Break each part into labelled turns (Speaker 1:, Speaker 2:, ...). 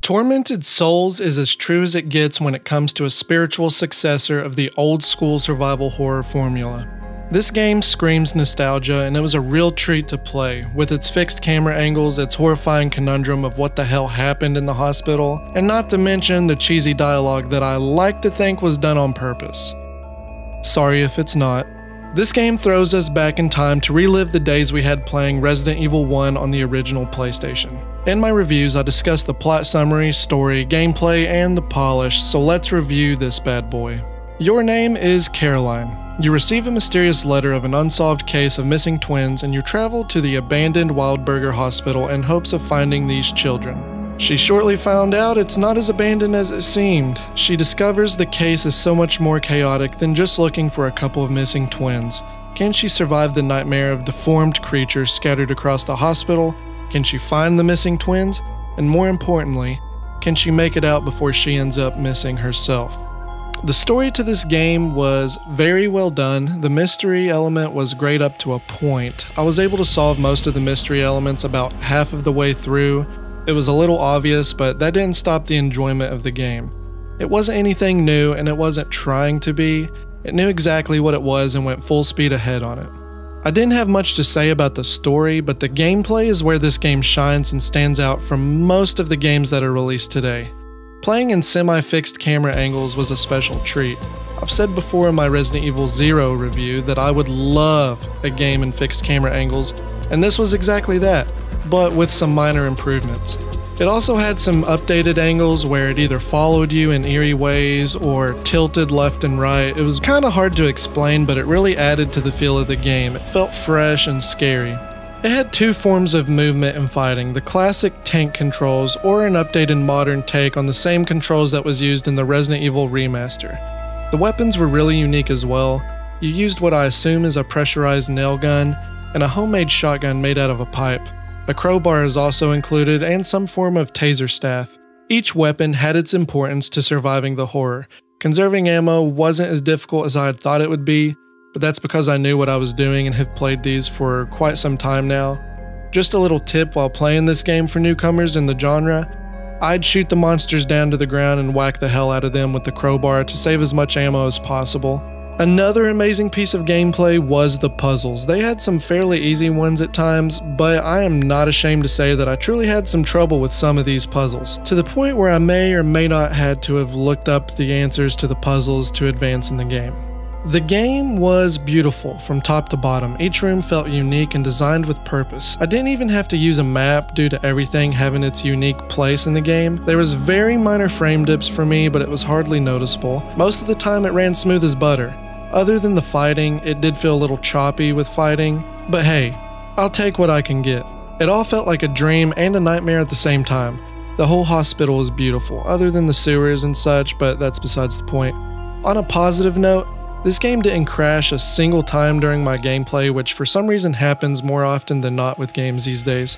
Speaker 1: Tormented Souls is as true as it gets when it comes to a spiritual successor of the old school survival horror formula. This game screams nostalgia, and it was a real treat to play, with its fixed camera angles, its horrifying conundrum of what the hell happened in the hospital, and not to mention the cheesy dialogue that I like to think was done on purpose. Sorry if it's not. This game throws us back in time to relive the days we had playing Resident Evil 1 on the original PlayStation. In my reviews, I discuss the plot summary, story, gameplay, and the polish, so let's review this bad boy. Your name is Caroline. You receive a mysterious letter of an unsolved case of missing twins, and you travel to the abandoned Wildberger Hospital in hopes of finding these children. She shortly found out it's not as abandoned as it seemed. She discovers the case is so much more chaotic than just looking for a couple of missing twins. Can she survive the nightmare of deformed creatures scattered across the hospital? Can she find the missing twins? And more importantly, can she make it out before she ends up missing herself? The story to this game was very well done. The mystery element was great up to a point. I was able to solve most of the mystery elements about half of the way through. It was a little obvious, but that didn't stop the enjoyment of the game. It wasn't anything new, and it wasn't trying to be. It knew exactly what it was and went full speed ahead on it. I didn't have much to say about the story, but the gameplay is where this game shines and stands out from most of the games that are released today. Playing in semi-fixed camera angles was a special treat. I've said before in my Resident Evil 0 review that I would love a game in fixed camera angles, and this was exactly that, but with some minor improvements. It also had some updated angles where it either followed you in eerie ways or tilted left and right. It was kind of hard to explain, but it really added to the feel of the game. It felt fresh and scary. It had two forms of movement and fighting, the classic tank controls or an updated modern take on the same controls that was used in the Resident Evil remaster. The weapons were really unique as well. You used what I assume is a pressurized nail gun and a homemade shotgun made out of a pipe. A crowbar is also included and some form of taser staff. Each weapon had its importance to surviving the horror. Conserving ammo wasn't as difficult as I had thought it would be, but that's because I knew what I was doing and have played these for quite some time now. Just a little tip while playing this game for newcomers in the genre, I'd shoot the monsters down to the ground and whack the hell out of them with the crowbar to save as much ammo as possible. Another amazing piece of gameplay was the puzzles. They had some fairly easy ones at times, but I am not ashamed to say that I truly had some trouble with some of these puzzles, to the point where I may or may not had to have looked up the answers to the puzzles to advance in the game. The game was beautiful from top to bottom. Each room felt unique and designed with purpose. I didn't even have to use a map due to everything having its unique place in the game. There was very minor frame dips for me, but it was hardly noticeable. Most of the time it ran smooth as butter. Other than the fighting, it did feel a little choppy with fighting, but hey, I'll take what I can get. It all felt like a dream and a nightmare at the same time. The whole hospital was beautiful, other than the sewers and such, but that's besides the point. On a positive note, this game didn't crash a single time during my gameplay, which for some reason happens more often than not with games these days.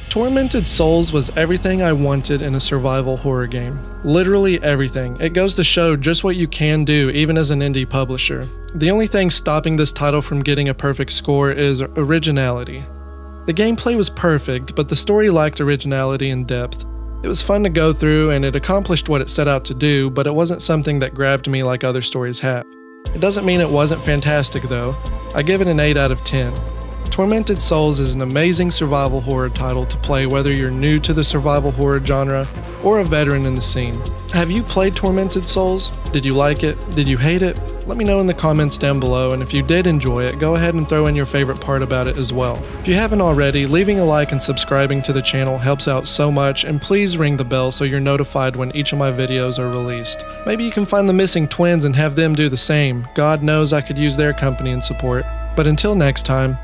Speaker 1: Tormented Souls was everything I wanted in a survival horror game. Literally everything. It goes to show just what you can do even as an indie publisher. The only thing stopping this title from getting a perfect score is originality. The gameplay was perfect, but the story lacked originality and depth. It was fun to go through and it accomplished what it set out to do, but it wasn't something that grabbed me like other stories have. It doesn't mean it wasn't fantastic though. I give it an 8 out of 10. Tormented Souls is an amazing survival horror title to play whether you're new to the survival horror genre or a veteran in the scene. Have you played Tormented Souls? Did you like it? Did you hate it? Let me know in the comments down below, and if you did enjoy it, go ahead and throw in your favorite part about it as well. If you haven't already, leaving a like and subscribing to the channel helps out so much, and please ring the bell so you're notified when each of my videos are released. Maybe you can find the missing twins and have them do the same. God knows I could use their company and support. But until next time,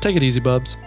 Speaker 1: take it easy, bubs.